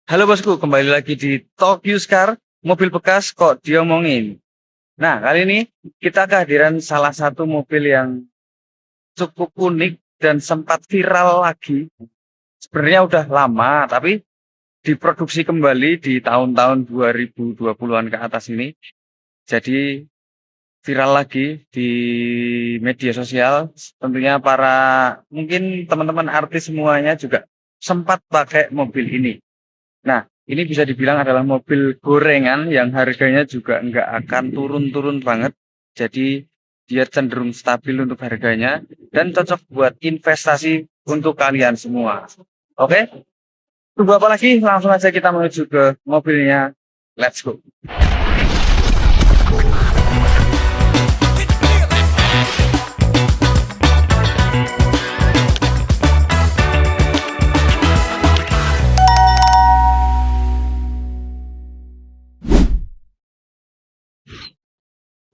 Halo bosku, kembali lagi di Talk Used Car, mobil bekas kok diomongin. Nah, kali ini kita kehadiran salah satu mobil yang cukup unik dan sempat viral lagi. Sebenarnya udah lama, tapi diproduksi kembali di tahun-tahun 2020-an ke atas ini. Jadi viral lagi di media sosial. Tentunya mungkin teman-teman artis semuanya juga sempat pakai mobil ini. Nah, ini bisa dibilang adalah mobil gorengan yang harganya juga nggak akan turun-turun banget. Jadi dia cenderung stabil untuk harganya dan cocok buat investasi untuk kalian semua. Oke, tunggu apa lagi? Langsung aja kita menuju ke mobilnya. Let's go.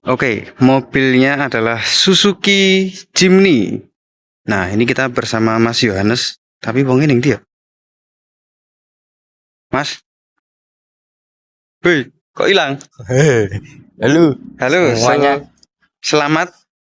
Oke, mobilnya adalah Suzuki Jimny. Nah, ini kita bersama Mas Yohanes. Tapi wong ini dia. Mas, hei, kok hilang? Halo Halo, semuanya. Selamat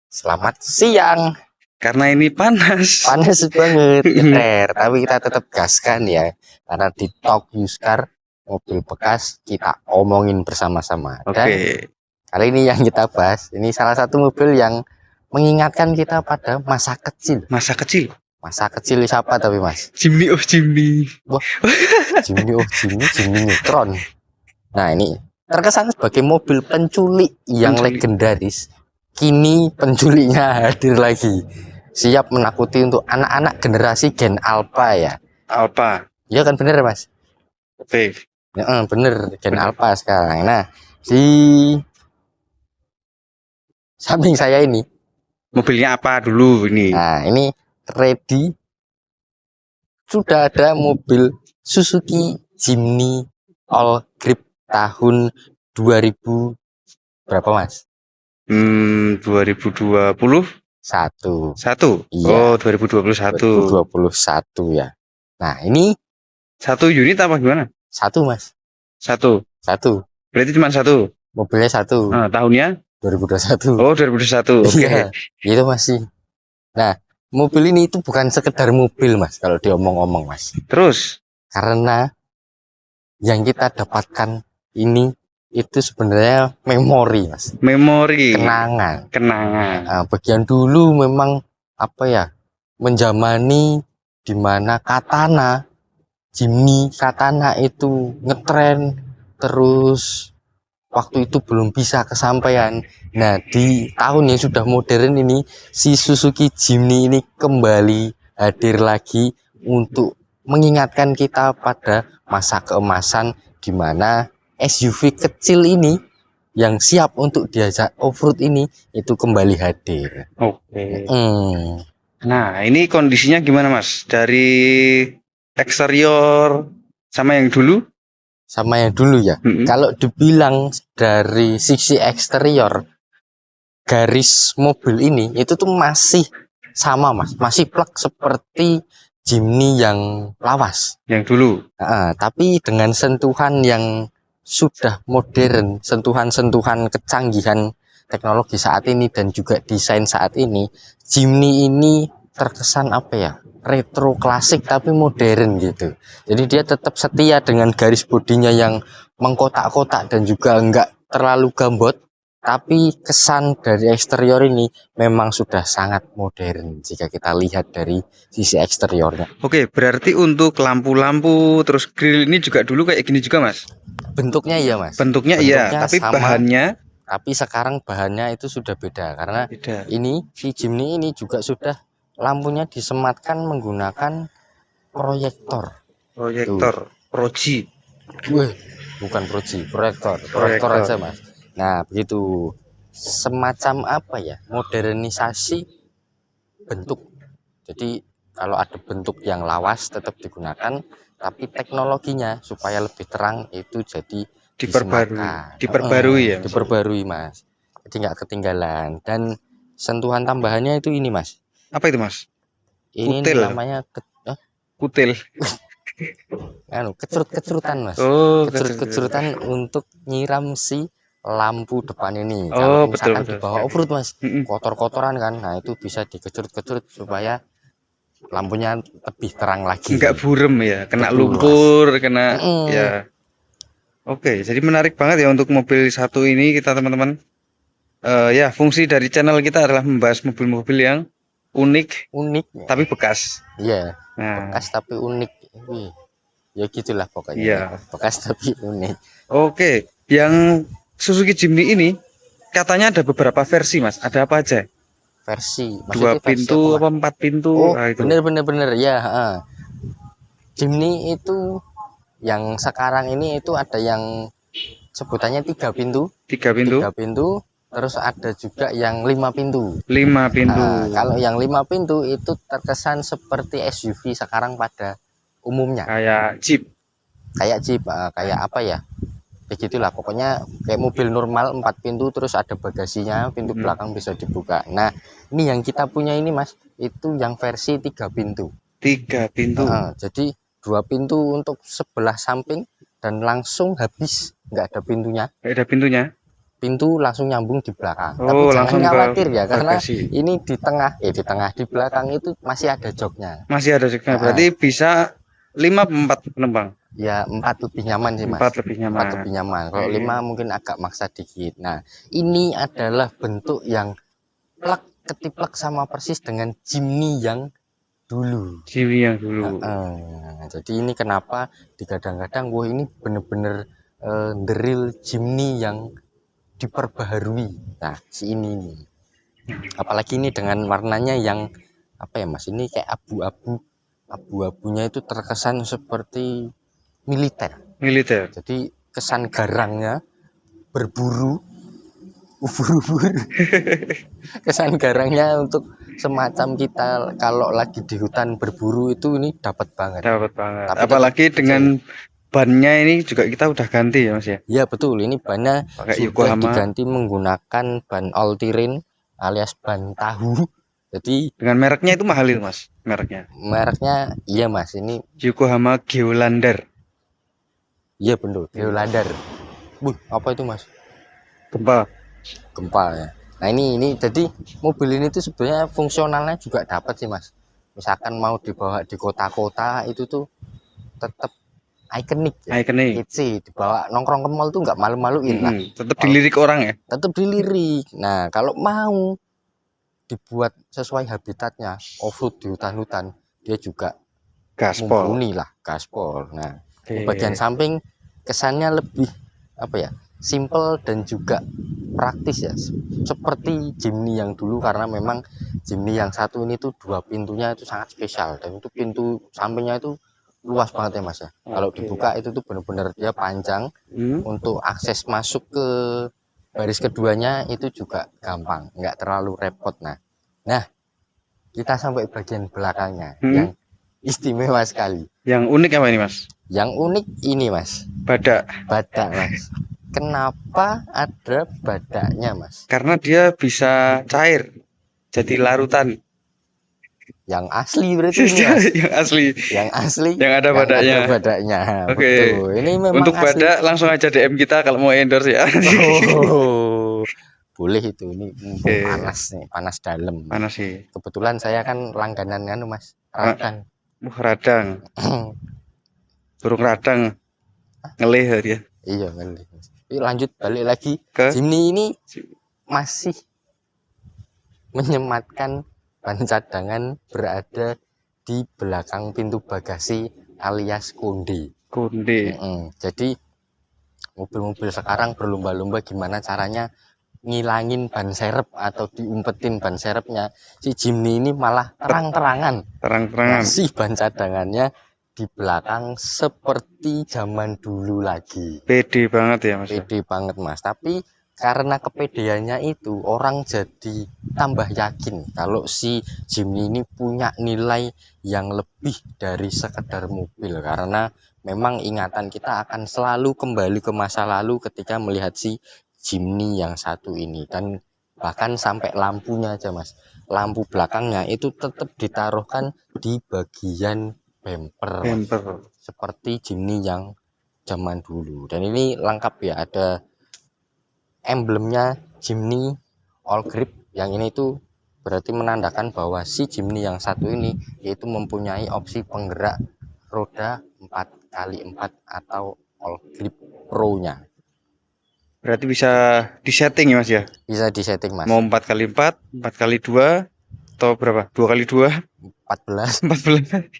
Selamat siang. karena ini panas. Panas banget, Ter. Tapi kita tetap gaskan ya. Karena di Talk Used Car, mobil bekas kita omongin bersama-sama. Dan Oke, kali ini yang kita bahas, ini salah satu mobil yang mengingatkan kita pada masa kecil. masa kecil. Masa kecil siapa tapi Mas? Jimny, oh Jimny. Wah, Jimny Neutron. Nah, ini terkesan sebagai mobil penculik yang Penculik. legendaris. Kini penculiknya hadir lagi, siap menakuti untuk anak-anak generasi Gen Alpha ya. Alpha. Iya kan bener Mas? Oke. Ya, bener Gen Bener. Alpha sekarang. Nah, di samping saya ini, Mobilnya apa dulu ini? nah ini ready, sudah ada mobil Suzuki Jimny All Grip tahun 2000 berapa Mas? 2021. Iya, Oh, 2021. 2021 ya. Nah, ini 1 unit apa gimana? satu Mas. Satu. Satu. Berarti cuma satu. Mobilnya satu. Tahunnya? 2021. Oh, 2021. Oke. Iya, itu masih. Nah, mobil ini itu bukan sekedar mobil Mas kalau diomong-omong Mas. Terus Karena yang kita dapatkan ini itu sebenarnya memori Mas. memori, Kenangan. kenangan. Nah, bagian dulu memang apa ya? Menjamani di mana Jimny Katana itu ngetren, terus waktu itu belum bisa kesampaian. Nah, di tahun yang sudah modern ini, si Suzuki Jimny ini kembali hadir lagi untuk mengingatkan kita pada masa keemasan di mana SUV kecil ini yang siap untuk diajak off-road ini itu kembali hadir. Oke. Nah, ini kondisinya gimana Mas? Dari eksterior sama yang dulu? Sama yang dulu ya. Mm-mm. Kalau dibilang dari sisi eksterior, garis mobil ini itu tuh masih sama Mas, masih plek seperti Jimny yang lawas. Yang dulu. Tapi dengan sentuhan yang sudah modern, sentuhan-sentuhan kecanggihan teknologi saat ini dan juga desain saat ini, Jimny ini terkesan apa ya? Retro klasik tapi modern gitu. Jadi dia tetap setia dengan garis bodinya yang mengkotak-kotak dan juga enggak terlalu gambot, tapi kesan dari eksterior ini memang sudah sangat modern jika kita lihat dari sisi eksteriornya. Oke, berarti untuk lampu-lampu terus grill ini juga dulu kayak gini juga Mas? Bentuknya iya Mas. Bentuknya iya, tapi sama, bahannya tapi sekarang bahannya itu sudah beda karena beda. ini si Jimny ini juga sudah lampunya disematkan menggunakan proyektor. Proyektor, proji. Wih, bukan proyektor aja Mas. Nah begitu, semacam apa ya, modernisasi bentuk. Jadi kalau ada bentuk yang lawas tetap digunakan, tapi teknologinya supaya lebih terang itu jadi diperbarui ya. Diperbarui Mas. Jadi nggak ketinggalan. Dan sentuhan tambahannya itu ini Mas. Apa itu Mas? Ini Kutil. namanya Kutil. anu kecrut-kecrutan Mas. Oh, Kecrut-kecrutan untuk nyiram si lampu depan ini. oh, Kalau betul misalkan di betul. bawah off-road Mas, Mm-mm. kotor-kotoran kan. Nah, itu bisa dikecrut-kecrut supaya lampunya lebih terang Nggak lagi. burem ya, kena Betul Mas. lumpur, kena Mm-mm. ya. Oke, jadi menarik banget ya untuk mobil satu ini kita teman-teman. Ya, fungsi dari channel kita adalah membahas mobil-mobil yang unik Unik. tapi bekas. Iya, Nah, bekas tapi unik. Wih, ya gitulah pokoknya ya. iya. Bekas tapi unik. Oke, yang Suzuki Jimny ini katanya ada beberapa versi, Mas. Ada apa aja? Versi, Dua maksudnya versi pintu apa Mas? apa empat pintu? Oh, Ah, itu. bener ya. Jimny itu yang sekarang ini itu ada yang sebutannya 3 pintu, Tiga pintu, 3 pintu, terus ada juga yang 5 pintu. lima pintu. Kalau yang 5 pintu itu terkesan seperti SUV sekarang pada umumnya, Kayak Jeep. kayak Jeep, kayak apa ya? Begitulah pokoknya kayak mobil normal 4 pintu terus ada bagasinya, pintu Mm-mm. belakang bisa dibuka. Nah, ini yang kita punya ini Mas, itu yang versi 3 pintu. Tiga pintu. Jadi 2 pintu untuk sebelah samping dan langsung habis, nggak ada pintunya. Nggak ada pintunya. Pintu langsung nyambung di belakang. Tapi Oh, jangan langsung ke khawatir ya, karena bagasi. ini di tengah di belakang itu masih ada joknya. Masih ada joknya. Berarti bisa 5 4 penumpang. Ya 4 lebih nyaman sih Mas. 4 lebih nyaman. 4 lebih nyaman. Kalau Oke. 5 mungkin agak maksa dikit. Nah, ini adalah bentuk yang plek ketiplek sama persis dengan Jimny yang dulu. Jimny yang dulu. Jadi ini kenapa digadang-gadang, wah ini bener-bener the real Jimny yang diperbaharui. Nah, si ini nih. Apalagi ini dengan warnanya yang apa ya Mas? Ini kayak abu-abu. Abu-abunya itu terkesan seperti militer. Militer. Jadi kesan garangnya berburu, ubur-ubur. Kesan garangnya untuk semacam kita kalau lagi di hutan berburu itu ini dapat banget. Dapat banget. Tapi Apalagi tetap dengan bannya ini juga kita udah ganti ya Mas ya. ya betul, ini bannya Pakai sudah Yokohama. diganti menggunakan ban all terrain alias ban tahu. Jadi Dengan mereknya itu mahal itu Mas. mereknya iya Mas, ini Yokohama Geolander. iya betul, Geolander. Apa itu Mas? Gempa Ya. Nah ini jadi mobil ini tuh sebenarnya fungsionalnya juga dapat sih Mas. Misalkan mau dibawa di kota-kota itu tuh tetap ikonik ya. ikonik. Kece, dibawa nongkrong ke mall tuh nggak malu-maluin lah. Tetap dilirik orang ya. Tetap dilirik. Nah kalau mau dibuat sesuai habitatnya, off-road di hutan-hutan, dia juga Gaspol. mumpuni lah, gaspol. Nah, Oke. bagian samping kesannya lebih apa ya, simple dan juga praktis ya, seperti Jimny yang dulu, karena memang Jimny yang satu ini tuh 2 pintunya itu sangat spesial, dan itu pintu sampingnya itu luas banget ya Mas ya. Kalau dibuka itu tuh benar-benar dia panjang, untuk akses masuk ke baris keduanya itu juga gampang, nggak terlalu repot. Nah kita sampai bagian belakangnya yang istimewa sekali. Yang unik apa ini Mas? Yang unik ini Mas, Badak Mas. Kenapa ada badaknya Mas? Karena dia bisa cair jadi larutan. Yang asli berarti ini Mas. Yang asli. Yang asli. Yang ada badaknya. Oke. Ini memang untuk asli. badak langsung aja DM kita kalau mau endorse ya. Boleh itu, ini panas nih, panas dalam. Panas sih. Kebetulan saya kan langganan Mas, radang. Radang. Burung radang. Ngelih dia. Iya, ngelih. Lanjut balik lagi ke Jimny ini masih menyematkan ban cadangan berada di belakang pintu bagasi alias konde. Jadi mobil-mobil sekarang berlomba-lomba gimana caranya ngilangin ban serep atau diumpetin ban serepnya. Si Jimny ini malah terang-terangan ngasih ban cadangannya di belakang seperti zaman dulu lagi. Pede banget ya Mas. Pede banget Mas. Tapi karena kepedeannya itu orang jadi tambah yakin kalau si Jimny ini punya nilai yang lebih dari sekedar mobil, karena memang ingatan kita akan selalu kembali ke masa lalu ketika melihat si Jimny yang satu ini. Dan bahkan sampai lampunya aja Mas, lampu belakangnya itu tetap ditaruhkan di bagian bumper. seperti Jimny yang zaman dulu. Dan ini lengkap ya, ada emblemnya Jimny All Grip. Yang ini tuh berarti menandakan bahwa si Jimny yang satu ini yaitu mempunyai opsi penggerak roda 4x4 atau All Grip Pro-nya. Berarti bisa disetting ya Mas ya? Bisa disetting Mas. Mau 4x4, 4x2, atau berapa? 2x2, 14. 14.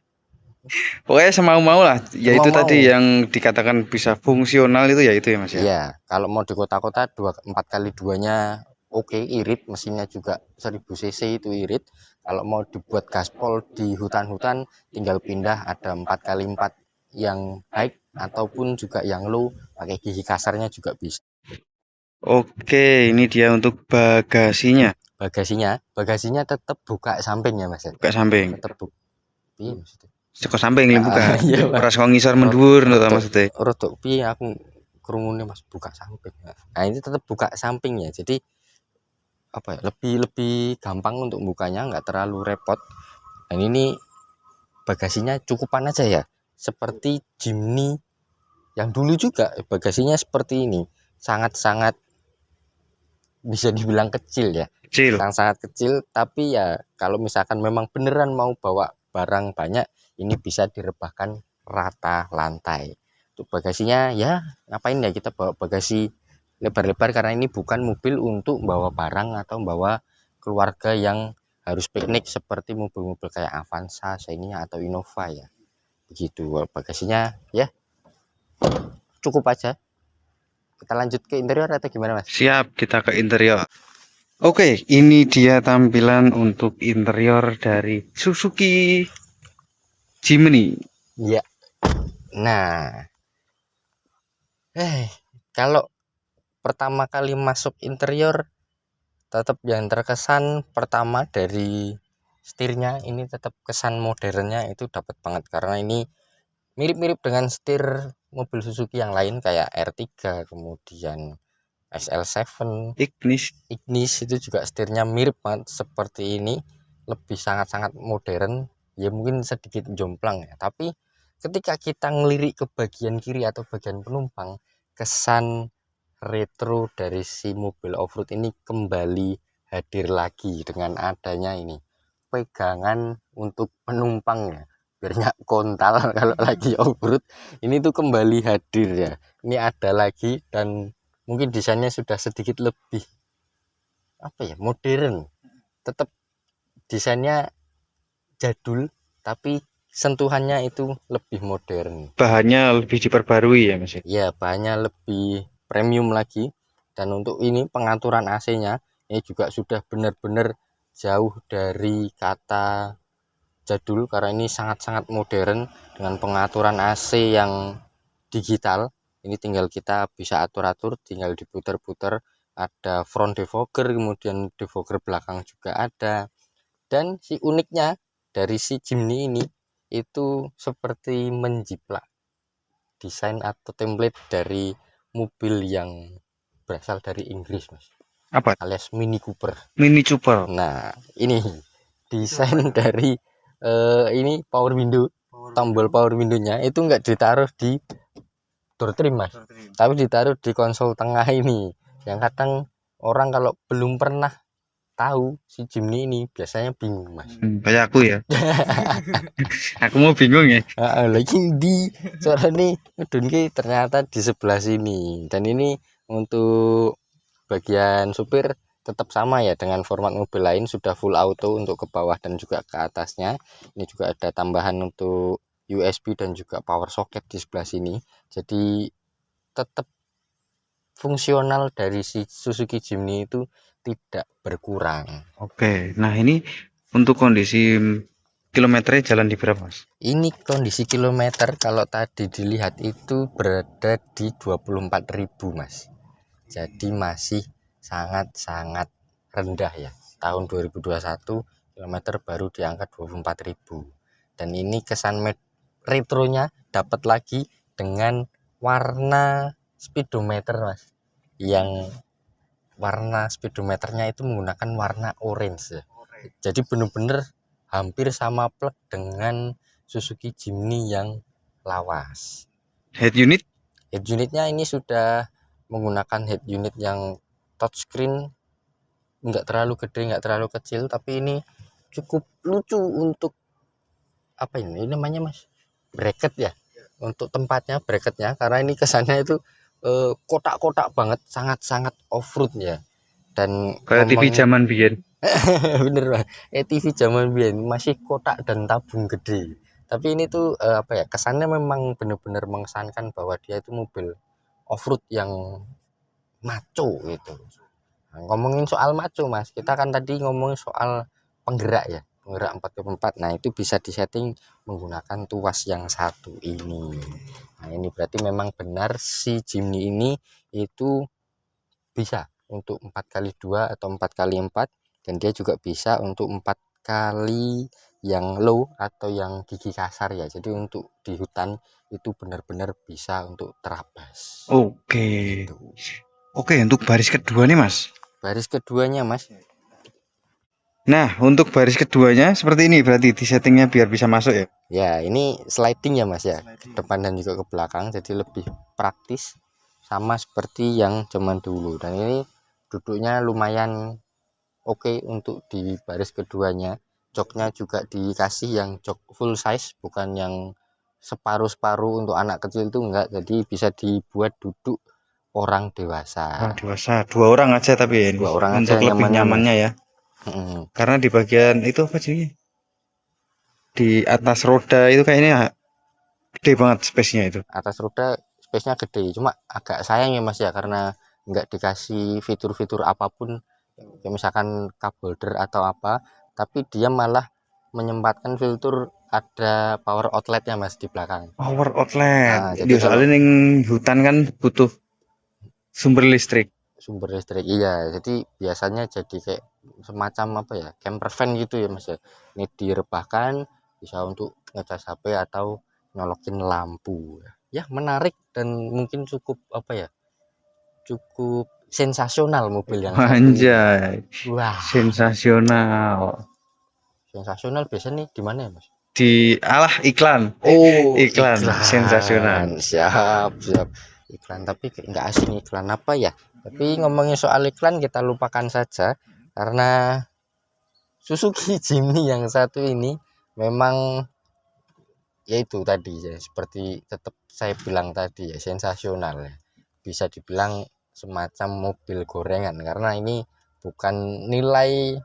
Pokoknya semau-mau lah. Ya itu Semau-mau. tadi yang dikatakan bisa fungsional itu ya itu ya Mas ya. Iya, kalau mau di kota-kota 4x2-nya oke, irit, mesinnya juga 1000 cc itu irit. Kalau mau dibuat gaspol di hutan-hutan tinggal pindah, ada 4x4 yang high ataupun juga yang low, pakai gigi kasarnya juga bisa. Oke, ini dia untuk bagasinya. Bagasinya tetap buka samping ya Mas. Buka samping. Tetap buka. Iya maksudnya. Seko samping buka. Iya, Ora saka ngisor mendhuwur ngono ta maksudnya. Rodok piye aku krungune Mas buka samping. Nah, ini tetap buka samping ya. Jadi apa ya, lebih gampang untuk bukanya, nggak terlalu repot. Dan ini bagasinya cukupan aja ya, seperti Jimny yang dulu juga bagasinya seperti ini, sangat-sangat bisa dibilang kecil ya, Kecil. sangat kecil. Tapi ya kalau misalkan memang beneran mau bawa barang banyak, ini bisa direbahkan rata lantai. Untuk bagasinya ya ngapain ya kita bawa bagasi lebar-lebar, karena ini bukan mobil untuk bawa barang atau bawa keluarga yang harus piknik seperti mobil-mobil kayak Avanza, Xenia atau Innova ya. Begitu bagasinya ya, cukup aja. Kita lanjut ke interior atau gimana Mas? Siap, kita ke interior. Oke, ini dia tampilan untuk interior dari Suzuki Jimny. Iya. Nah, kalau pertama kali masuk interior, tetap yang terkesan pertama dari setirnya, ini tetap kesan modernnya itu dapat banget, karena ini mirip-mirip dengan setir mobil Suzuki yang lain kayak R3, kemudian SL7, Ignis itu juga setirnya mirip banget seperti ini, lebih sangat-sangat modern. Ya mungkin sedikit jomplang ya, tapi ketika kita ngelirik ke bagian kiri atau bagian penumpang, kesan retro dari si mobil off-road ini kembali hadir lagi dengan adanya ini pegangan untuk penumpang ya, biar nggak kontal kalau lagi off-road. Ini tuh kembali hadir ya, ini ada lagi, dan mungkin desainnya sudah sedikit lebih apa ya, modern. Tetap desainnya jadul tapi sentuhannya itu lebih modern. Bahannya lebih diperbarui ya Mas. Ya, bahannya lebih premium lagi. Dan untuk ini pengaturan AC-nya ini juga sudah benar-benar jauh dari kata jadul, karena ini sangat-sangat modern dengan pengaturan AC yang digital. Ini tinggal kita bisa atur-atur, tinggal diputer-puter. Ada front defogger, kemudian defogger belakang juga ada. Dan si uniknya dari si Jimny ini itu seperti menjiplak desain atau template dari mobil yang berasal dari Inggris Mas, Apa? alias Mini Cooper. Mini Cooper. Nah ini desain dari ini power window, tombol power windownya itu enggak ditaruh di door trim Mas, tapi ditaruh di konsol tengah ini. Yang kadang orang kalau belum pernah tahu si Jimny ini biasanya bingung Mas. Kayak aku ya. Aku mau bingung ya. Lagi di suara nih ngedunke ternyata di sebelah sini. Dan ini untuk bagian supir tetap sama ya dengan format mobil lain, sudah full auto untuk ke bawah dan juga ke atasnya. Ini juga ada tambahan untuk USB dan juga power socket di sebelah sini. Jadi tetap fungsional dari si Suzuki Jimny itu tidak berkurang. Oke, nah ini untuk kondisi kilometernya jalan di berapa Mas? Ini kondisi kilometer kalau tadi dilihat itu berada di 24.000 Mas. Jadi masih sangat-sangat rendah ya. Tahun 2021 kilometer baru di angka 24.000. Dan ini kesan retronya dapat lagi dengan warna speedometer Mas. Yang warna speedometernya itu menggunakan warna orange ya. Jadi benar-benar hampir sama plek dengan Suzuki Jimny yang lawas. Head unit Head unitnya ini sudah menggunakan head unit yang touchscreen, nggak terlalu gede nggak terlalu kecil, tapi ini cukup lucu untuk apa ini namanya mas, bracket ya, untuk tempatnya bracketnya, karena ini kesannya itu kotak-kotak banget, sangat-sangat off-road ya. Dan kayak TV zaman biyen. bener Bang, TV zaman biyen masih kotak dan tabung gede, tapi ini tuh apa ya, kesannya memang bener-bener mengesankan bahwa dia itu mobil off-road yang maco gitu. Nah, ngomongin soal maco mas, kita kan tadi ngomongin soal penggerak ya, penggerak 4x4. Nah itu bisa disetting menggunakan tuas yang satu ini. Nah ini berarti memang benar si Jimny ini itu bisa untuk 4x2 atau 4x4, dan dia juga bisa untuk 4 kali yang low atau yang gigi kasar ya. Jadi untuk di hutan itu benar-benar bisa untuk terabas. Oke. Gitu. Oke, untuk baris kedua nih mas. Baris keduanya mas, Nah, untuk baris keduanya seperti ini berarti di settingnya biar bisa masuk ya. ya ini sliding ya mas ya, ke depan dan juga ke belakang, jadi lebih praktis sama seperti yang zaman dulu. Dan ini duduknya lumayan oke untuk di baris keduanya. Joknya juga dikasih yang jok full size, bukan yang separuh-separuh untuk anak kecil itu enggak, jadi bisa dibuat duduk orang dewasa. Dewasa, 2 orang aja tapi ya ini. 2 orang Untuk aja lebih nyamannya ya. Karena di bagian itu apa sih? Di atas roda itu kayaknya gede banget space-nya itu. Atas roda space-nya gede, cuma agak sayang ya mas ya, karena nggak dikasih fitur-fitur apapun, kayak misalkan cup holder atau apa, tapi dia malah menyempatkan fitur ada power outletnya mas di belakang. Power outlet. Nah, jadi Dia soalnya ning hutan kan butuh sumber listrik. sumber listrik, iya, jadi biasanya jadi kayak semacam apa ya, camper van gitu ya mas ya. Ini direbahkan, bisa untuk ngecas HP atau nyolokin lampu ya. Menarik dan mungkin cukup apa ya, cukup sensasional mobil yang satu ini. Anjay. Wah, Sensasional. sensasional biasanya nih di mana ya mas? Di iklan. Oh, Iklan sensasional. siap iklan, tapi nggak asing. Iklan apa ya? Tapi ngomongin soal iklan kita lupakan saja, karena Suzuki Jimny yang satu ini memang yaitu tadi ya, seperti tetap saya bilang tadi ya, sensasional ya. Bisa dibilang semacam mobil gorengan, karena ini bukan nilai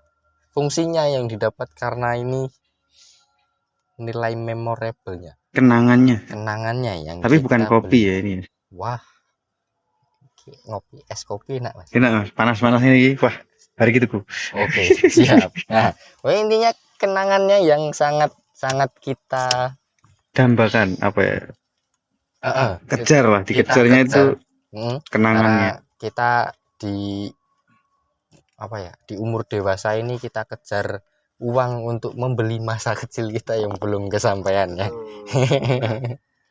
fungsinya yang didapat, karena ini nilai memorable-nya, kenangannya yang Tapi bukan kopi beli. ya ini. Wah, ngopi, es kopi enak mas. Enak mas, panas-panas ini. Wah, hari gitu ku. Oke, siap. Nah, intinya kenangannya yang sangat kita Dambakan apa ya? Kejar lah, kita dikejarnya itu kenangannya. karena kita di apa ya, di umur dewasa ini kita kejar uang untuk membeli masa kecil kita yang belum kesampaian ya.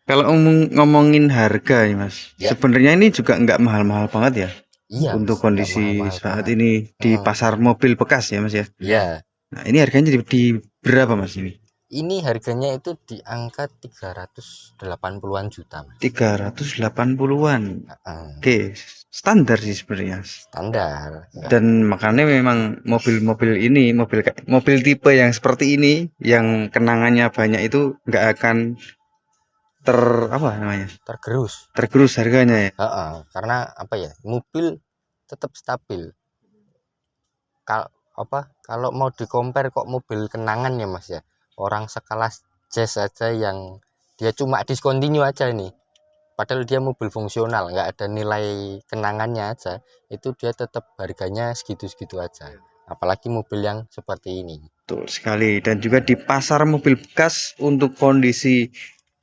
Kalau ngomongin harga nih mas, Ya. sebenarnya ini juga nggak mahal-mahal banget ya. Iya, Untuk Mas, kondisi nggak mahal-mahal saat banget. ini di pasar mobil bekas ya mas ya. Iya, Nah ini harganya di berapa mas ini? ini harganya itu di angka 380-an juta mas. 380-an. Oke, standar sih sebenarnya. Standar. Dan makanya memang mobil-mobil ini, mobil tipe yang seperti ini, yang kenangannya banyak itu nggak akan tergerus harganya ya. Karena apa ya, mobil tetap stabil. Kalau mau di-compare kok mobil kenangan ya mas ya, orang sekelas Jazz aja yang dia cuma discontinue aja nih, padahal dia mobil fungsional, nggak ada nilai kenangannya aja, itu dia tetap harganya segitu-segitu aja, apalagi mobil yang seperti ini. Betul sekali. Dan juga di pasar mobil bekas untuk kondisi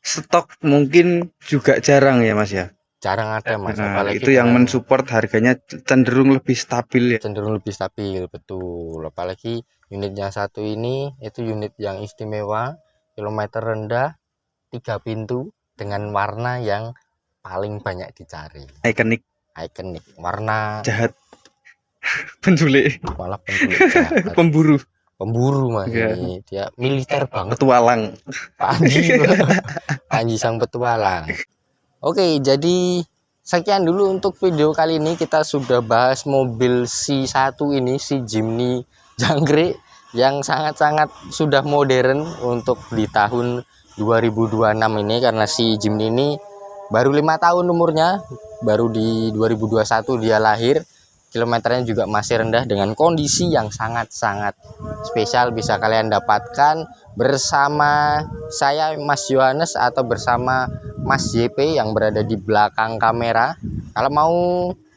stok mungkin juga jarang ya mas ya. Jarang ada mas. Nah, Apalagi itu yang mensupport harganya cenderung lebih stabil ya. Betul. Apalagi unitnya satu ini itu unit yang istimewa, kilometer rendah, 3 pintu dengan warna yang paling banyak dicari. Ikonik Warna jahat. Penculik. malah penculik jahat. Pemburu. pemburu Mas. Iya. Ini dia militer banget. Petualang. Panji. Panji sang petualang. Oke, jadi sekian dulu untuk video kali ini. Kita sudah bahas mobil C1 ini, si Jimny jangkrik yang sangat-sangat sudah modern untuk di tahun 2026 ini, karena si Jimny ini baru 5 tahun umurnya, baru di 2021 dia lahir. Kilometernya juga masih rendah dengan kondisi yang sangat-sangat spesial. Bisa kalian dapatkan bersama saya Mas Yohanes atau bersama Mas JP yang berada di belakang kamera. Kalau mau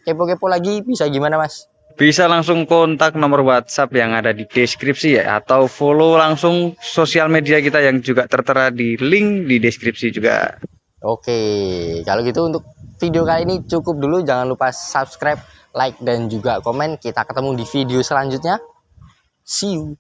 kepo-kepo lagi bisa gimana Mas? Bisa langsung kontak nomor WhatsApp yang ada di deskripsi ya, atau follow langsung sosial media kita yang juga tertera di link di deskripsi juga. Oke, kalau gitu untuk video kali ini cukup dulu. Jangan lupa subscribe, like, dan juga komen. Kita ketemu di video selanjutnya. See you.